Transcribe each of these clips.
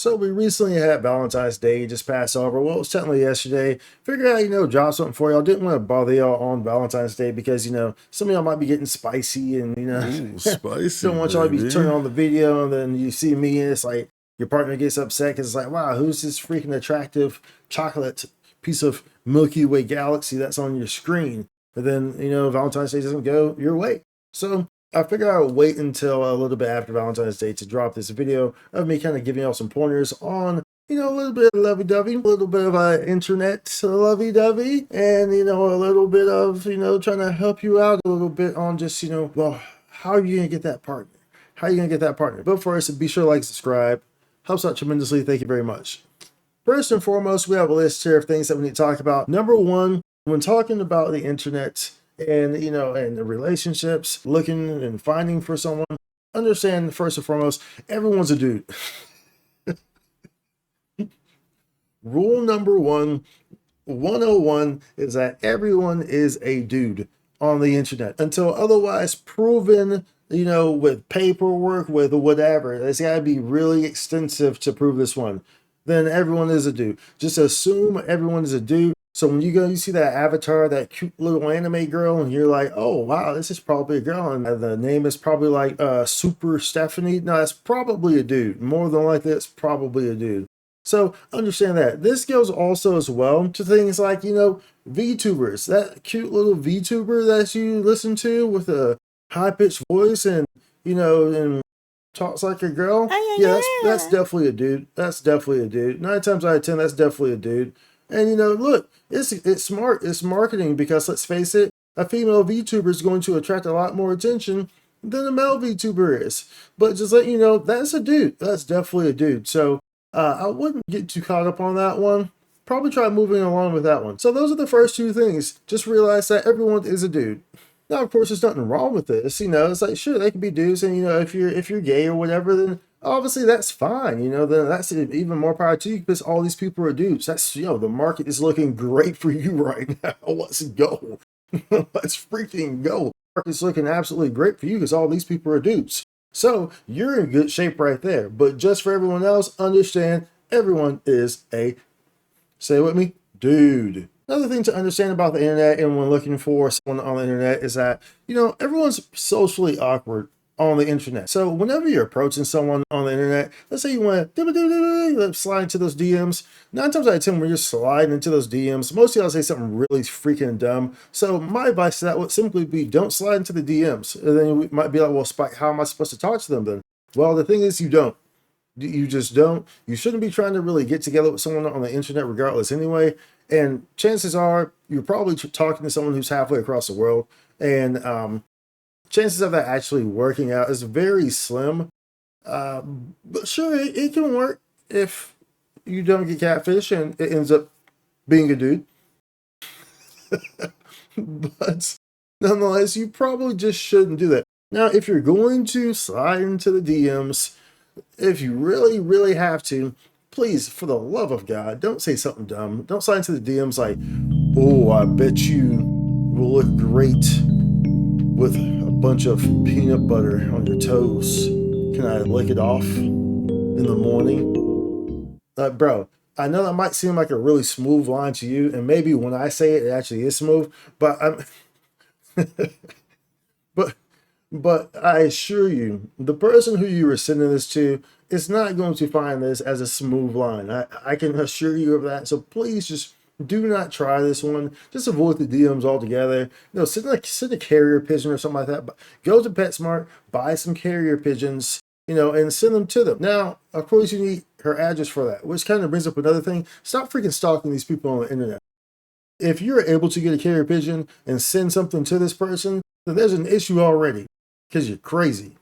So we recently had Valentine's Day just pass over. Well, it was technically yesterday. Figured out, drop something for y'all. Didn't want to bother y'all on Valentine's Day because, some of y'all might be getting spicy and, Ooh, spicy, don't want y'all to be turning baby. on the video and then you see me and it's like your partner gets upset because it's like, wow, who's this freaking attractive chocolate piece of Milky Way galaxy that's on your screen? But then, Valentine's Day doesn't go your way. So I figured I would wait until a little bit after Valentine's Day to drop this video of me kind of giving y'all some pointers on, a little bit of lovey-dovey, a little bit of internet lovey-dovey, and, a little bit of, trying to help you out a little bit on just, well, how are you going to get that partner? How are you going to get that partner? But first, be sure to like, subscribe. Helps out tremendously. Thank you very much. First and foremost, we have a list here of things that we need to talk about. Number one, when talking about the internet, and and the relationships, looking and finding for someone, understand first and foremost, everyone's a dude. Rule number one, 101, is that everyone is a dude on the internet until otherwise proven, with paperwork, with whatever. It's got to be really extensive to prove this one. Then everyone is a dude. Just assume everyone is a dude. So when you see that avatar, that cute little anime girl, and you're like, oh, wow, this is probably a girl. And the name is probably like Super Stephanie. No, that's probably a dude. More than likely, it's probably a dude. So understand that. This goes also as well to things like, VTubers. That cute little VTuber that you listen to with a high-pitched voice and, and talks like a girl. Yeah, that's definitely a dude. That's definitely a dude. 9 times out of 10, that's definitely a dude. And look, it's smart. It's marketing because let's face it, a female VTuber is going to attract a lot more attention than a male VTuber is. But just let you know, that's a dude. That's definitely a dude. So I wouldn't get too caught up on that one. Probably try moving along with that one. So those are the first two things. Just realize that everyone is a dude. Now, of course, there's nothing wrong with this. It's like, sure, they can be dudes, and if you're gay or whatever, then obviously that's fine. Then that's even more power to you because all these people are dudes. That's the market is looking great for you right now. Let's go. Let's freaking go. The market's looking absolutely great for you because all these people are dudes. So you're in good shape right there. But just for everyone else, understand everyone is a, say it with me, dude. Another thing to understand about the internet and when looking for someone on the internet is that, everyone's socially awkward on the internet. So whenever you're approaching someone on the internet, let's say you want to slide into those DMs. 9 times out of 10, when you're sliding into those DMs, most of y'all say something really freaking dumb. So my advice to that would simply be don't slide into the DMs. And then you might be like, well, Spike, how am I supposed to talk to them then? Well, the thing is you don't. You just don't. You shouldn't be trying to really get together with someone on the internet regardless anyway. And chances are you're probably talking to someone who's halfway across the world. And chances of that actually working out is very slim. But sure, it can work if you don't get catfish and it ends up being a dude. But nonetheless, you probably just shouldn't do that. Now, if you're going to slide into the DMs, if you really, really have to, please, for the love of God, don't say something dumb. Don't slide into the DMs like, oh, I bet you will look great with a bunch of peanut butter on your toes. Can I lick it off in the morning? Bro, I know that might seem like a really smooth line to you, and maybe when I say it, it actually is smooth, but but But I assure you, the person who you were sending this to is not going to find this as a smooth line. I can assure you of that. So please just do not try this one. Just avoid the DMs altogether. Send a carrier pigeon or something like that. But go to PetSmart, buy some carrier pigeons, and send them to them. Now, of course, you need her address for that, which kind of brings up another thing. Stop freaking stalking these people on the internet. If you're able to get a carrier pigeon and send something to this person, then there's an issue already. Because you're crazy.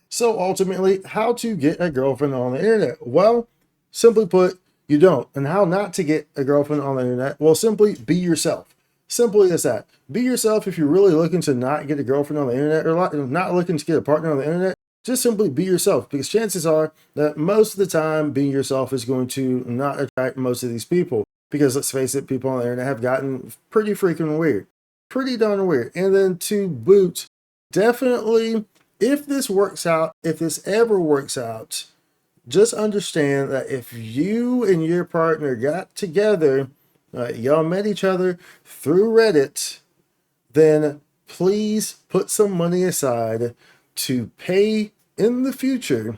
So ultimately, how to get a girlfriend on the internet? Well, simply put, you don't. And how not to get a girlfriend on the internet? Well, simply be yourself. Simply as that. Be yourself if you're really looking to not get a girlfriend on the internet or not looking to get a partner on the internet. Just simply be yourself because chances are that most of the time being yourself is going to not attract most of these people. Because let's face it, people on the internet have gotten pretty freaking weird. Pretty darn weird. And then to boot, definitely, if this works out, if this ever works out, just understand that if you and your partner got together, y'all met each other through Reddit, then please put some money aside to pay in the future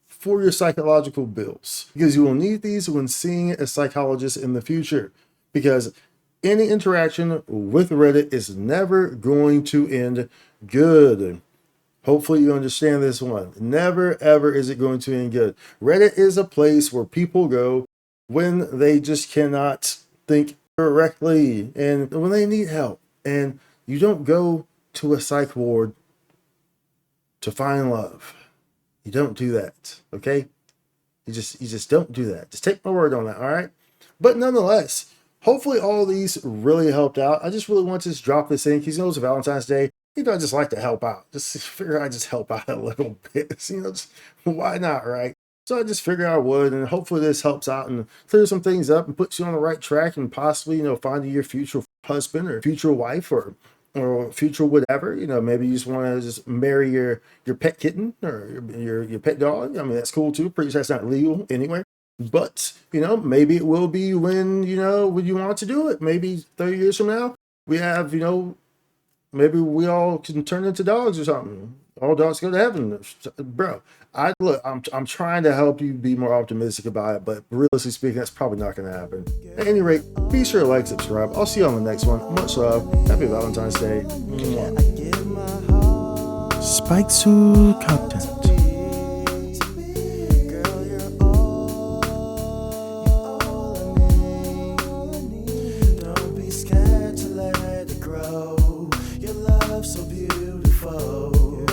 for your psychological bills, because you will need these when seeing a psychologist in the future, because any interaction with Reddit is never going to end good. Hopefully you understand this one. Never ever is it going to end good. Reddit is a place where people go when they just cannot think correctly and when they need help. And you don't go to a psych ward to find love. You don't do that, okay? You just don't do that. Just take my word on that, all right? But nonetheless, hopefully all these really helped out. I just really want to just drop this in because you know it's Valentine's Day. You know, I just like to help out. Just figure I just help out a little bit. You know, just, why not, right? So I just figured I would, and hopefully this helps out and clears some things up and puts you on the right track and possibly, you know, finding your future husband or future wife or future whatever. You know, maybe you just want to just marry your pet kitten or your pet dog. I mean, that's cool too. Pretty sure that's not legal anyway. But, you know, maybe it will be when, you know, when you want to do it. Maybe 30 years from now, we have, you know, maybe we all can turn into dogs or something. All dogs go to heaven, bro. I'm trying to help you be more optimistic about it, but realistically speaking, that's probably not going to happen. At any rate, be sure to like, subscribe. I'll see you on the next one. Much love. Happy Valentine's Day. Mwah. Spike Suit content.